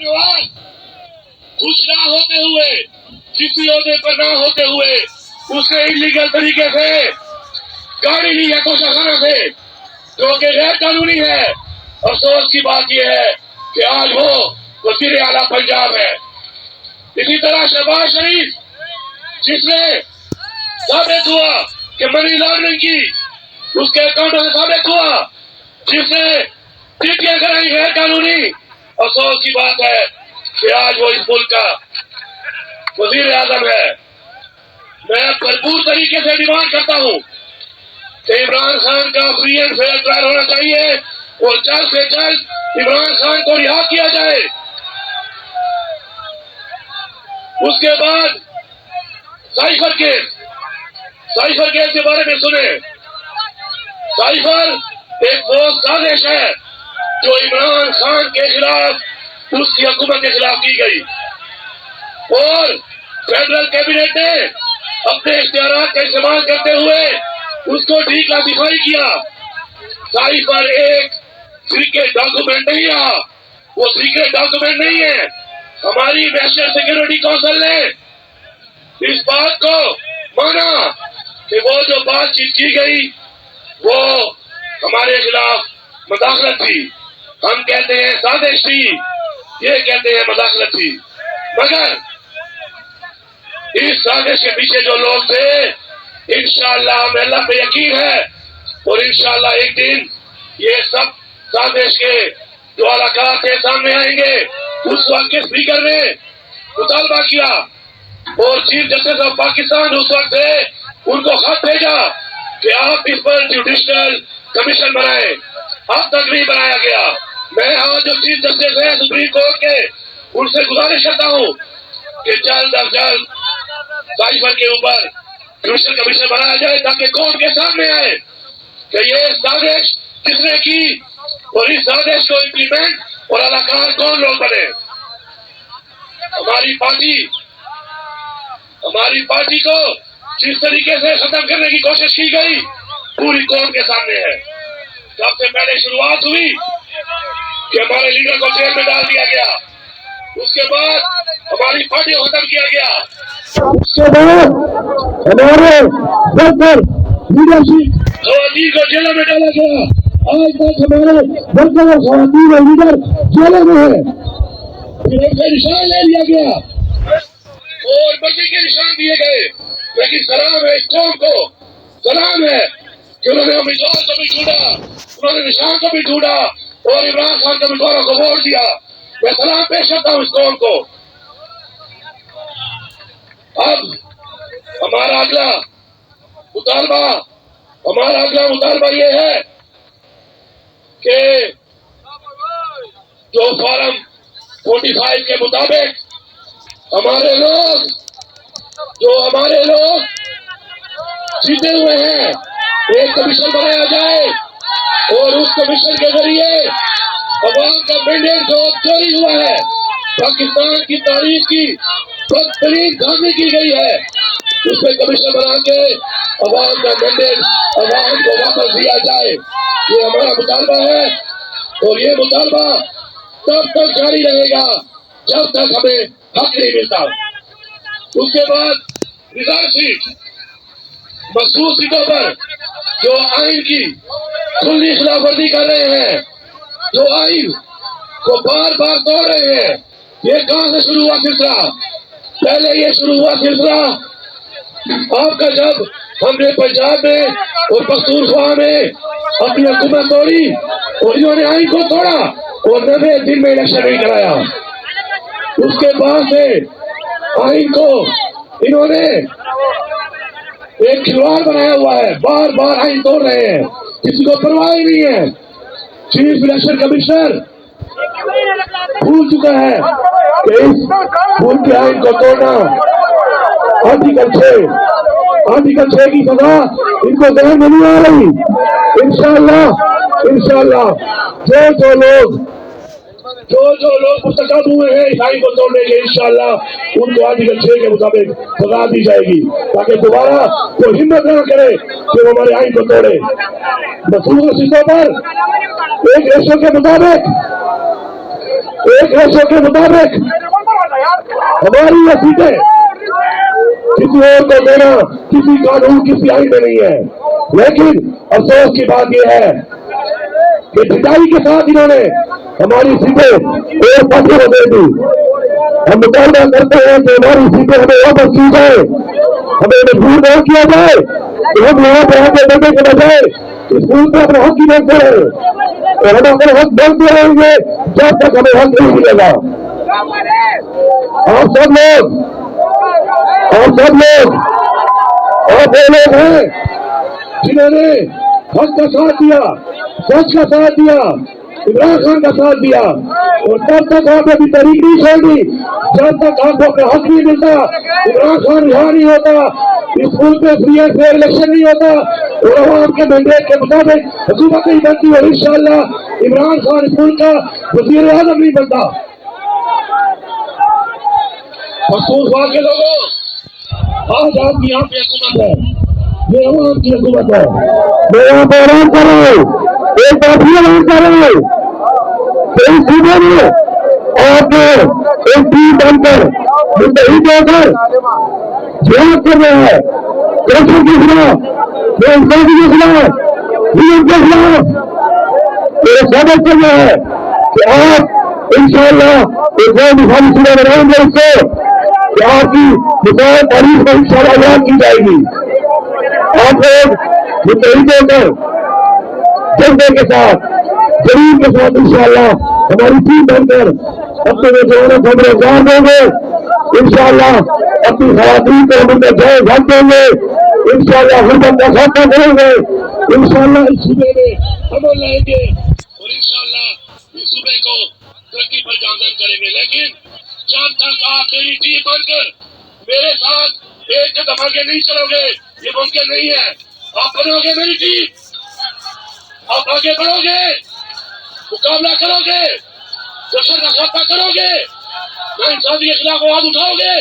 कुछ ना होते हुए, किसी होने पर ना होते हुए उसने इलीगल तरीके से गाड़ी ली है कोशाखाना से, जो कि गैर कानूनी है। अफसोस की बात यह है कि आज वो वज़ीर आला पंजाब है। इसी तरह शहबाज शरीफ, जिसने साबित हुआ कि मनी लॉन्ड्रिंग की उसके अकाउंट में साबित हुआ, जिसने ड्यूटियां कराई गैर कानूनी। अफसोस की बात है कि आज वो इस मुल्क का वज़ीर आज़म है। मैं भरपूर तरीके से डिमांड करता हूँ कि इमरान खान का फ्री एंड फेयर ट्रायल होना चाहिए और जल्द से जल्द इमरान खान को रिहा किया जाए। उसके बाद साइफर केस के बारे में सुने। साइफर एक वो साजिश है जो इमरान खान के खिलाफ, उसकी हुकूमत के खिलाफ की गई और फेडरल कैबिनेट ने अपने इख्तियारात का इस्तेमाल करते हुए उसको डिक्लासिफाई किया। साइफर एक सीक्रेट डॉक्यूमेंट नहीं रहा, वो सीक्रेट डॉक्यूमेंट नहीं है। हमारी नेशनल सिक्योरिटी काउंसिल ने इस बात को माना कि वो जो बातचीत की गई वो हमारे खिलाफ मदाखलत थी। हम कहते हैं साजिश थी, ये कहते हैं मदाखलत थी। मगर इस साजिश के पीछे जो लोग थे, इंशाअल्लाह हमें अल्लाह पे यकीन है और इंशाअल्लाह एक दिन ये सब साजिश के जो अलाकार थे सामने आएंगे। उस वक्त के स्पीकर ने मुतालबा किया और चीफ जस्टिस ऑफ पाकिस्तान उस वक्त थे, उनको खत भेजा कि आप इस पर जुडिशल कमीशन बनाए। अब तक नहीं बनाया गया। मैं आज जो चीफ जस्टिस है सुप्रीम कोर्ट के, उनसे गुजारिश करता हूँ कि जल्द अज जल्द साइफर के ऊपर जुडिशल कमीशन बनाया जाए ताकि कोर्ट के सामने आए कि ये साजिश किसने की और इस साजिश को इम्प्लीमेंट और अलाकार कौन लोग बने। हमारी पार्टी को जिस तरीके से खत्म करने की कोशिश की गई पूरी कौम के सामने है। सबसे पहले शुरुआत हुई कि हमारे लीडर को जेल में डाल दिया गया, उसके बाद हमारी पार्टी को खत्म किया गया, उसके बाद हमारे वर्कर लीडरशिप खवातीन को जेलों में डाला गया। आज तक हमारे वर्कर और खवातीन और लीडर जेलों में है। फिर उनसे निशान ले लिया गया और बंदी के निशान दिए गए। लेकिन सलाम है इस कौम को, सलाम है कि उन्होंने उम्मीदवार को भी ढूंढा, उन्होंने निशान को भी ढूंढा और इमरान खान के उम्मीदवारों को वोट दिया। मैं सलाम पेश करता हूँ इस कौम को। अब हमारा अगला मुतालबा ये है कि जो फॉर्म 45 के मुताबिक हमारे लोग जीते हुए हैं, एक कमीशन बनाया जाए और उस कमीशन के जरिए अवाम का मैंडेट जो चोरी हुआ है, पाकिस्तान की तारीख की बदतरीन धांधली की गई है, उसमें कमीशन बना के अवाम का मैंडेट अवाम को वापस दिया जाए। ये हमारा मुतालबा है और ये मुतालबा तब तक जारी रहेगा जब तक हमें हक नहीं मिलता। उसके बाद रिजर्व सीट, मखसूस सीटों पर जो आइन की खुली खिलाफवर्जी कर रहे हैं, जो आइन को बार बार तोड़ रहे हैं, ये कहां से शुरू हुआ सिलसिला? पहले ये शुरू हुआ सिलसिला आपका जब हमने पंजाब में और पख्तूनख्वा में अपनी हुकूमत तोड़ी और इन्होंने आइन को तोड़ा और 90 दिन में इलेक्शन नहीं कराया। उसके बाद से आइन को इन्होंने एक खिलवाड़ बनाया हुआ है, बार बार आइन तोड़ रहे हैं, किसी को परवाह ही नहीं है। चीफ इलेक्शन कमिश्नर भूल चुका है कि इस मुल्क के आइन को तोड़ना आर्टिकल 6 की सजा इनको ध्यान में नहीं आ रही। इंशाअल्लाह जो लोग मुस्तकब हुए हैं इस आइन को तोड़ने के, इंशाअल्लाह उनको आर्टिकल 6 के मुताबिक सजा दी जाएगी ताकि दोबारा कोई हिम्मत न करे कि वो हमारे आइन को तोड़े। मखसूस सीटों पर एक रेशो के मुताबिक ایک ریشو کے مطابق ہماری یہ سیٹیں کسی اور کو دینا کسی قانون کی آئین میں نہیں ہے. لیکن افسوس کی بات یہ ہے کہ ڈٹائی کے ساتھ انہوں نے ہماری سیٹیں اور پاسوں کو دے دی. ہم مطالبہ کرتے ہیں کہ ہماری سیٹیں ہمیں واپس کی جائے, ہمیں مجبور نہ کیا جائے کہ ہم یہاں پہ آ کے بیٹھنے کے بجائے اسکول پہ اپنا حق ہی نہیں کریں, اور ہم اپنا حق بولتے رہیں گے جب تک ہمیں حق نہیں ملے گا. آپ سب لوگ آپ وہ لوگ ہیں جنہوں نے حق کا ساتھ دیا, سچ کا ساتھ دیا, عمران خان کا ساتھ دیا, اور تب تک آپ ابھی تحریک نہیں چھوڑی جب تک آپ کو اپنا حق نہیں ملتا, عمران خان یہاں نہیں ہوتا, اسکول پہ فری اینڈ فیئر الیکشن نہیں ہوتا, اور عوام کے مینڈیٹ کے مطابق حکومت نہیں بنتی, اور انشاءاللہ عمران خان اسکول کا وزیر اعظم نہیں بنتا. مخصوص بات کے لوگوں, آج آپ کی یہاں پہ حکومت ہے, یہ عوام کی حکومت ہے. میں یہاں پہ اعلان کر رہا ہوں, ایک بار پھر اعلان کر رہا ہوں کہ اس صوبے میں آپ ایک ٹیم بن کر متحد ہو کر جہاد کر رہے ہیں, کرپشن کے خلاف, بے انصافی کے خلاف, ظلم کے خلاف. میرے ثابت کر رہے ہیں کہ آپ انشاءاللہ ایک اور مثالی صوبہ بنائیں گے, اس کو کہ آپ کی مثال تاریخ میں انشاءاللہ یاد کی جائے گی. آپ لوگ متحد ہو کر جذبے کے ساتھ, ضرور کے ساتھ انشاءاللہ ہماری ٹیم بن کر اپنے نوجوانوں کو روزگار دیں گے, انشاءاللہ اپنی خواتین کو ہم میں جائے گھر دیں گے, انشاءاللہ غربت کا خاتمہ کریں گے, انشاءاللہ اس صوبے میں عمل لائیں گے, اور انشاءاللہ اس صوبے کو ترقی پر گامزن کریں گے. لیکن جب تک آپ میری ٹیم بن کر میرے ساتھ ایک قدم آگے نہیں چلو گے, یہ ممکن نہیں ہے. آپ بنو گے میری ٹیم, آپ آگے بڑھو گے, مقابلہ کرو گے, دشمن کا خاتمہ کرو گے, ناانصافی کے خلاف آواز اٹھاؤ گے,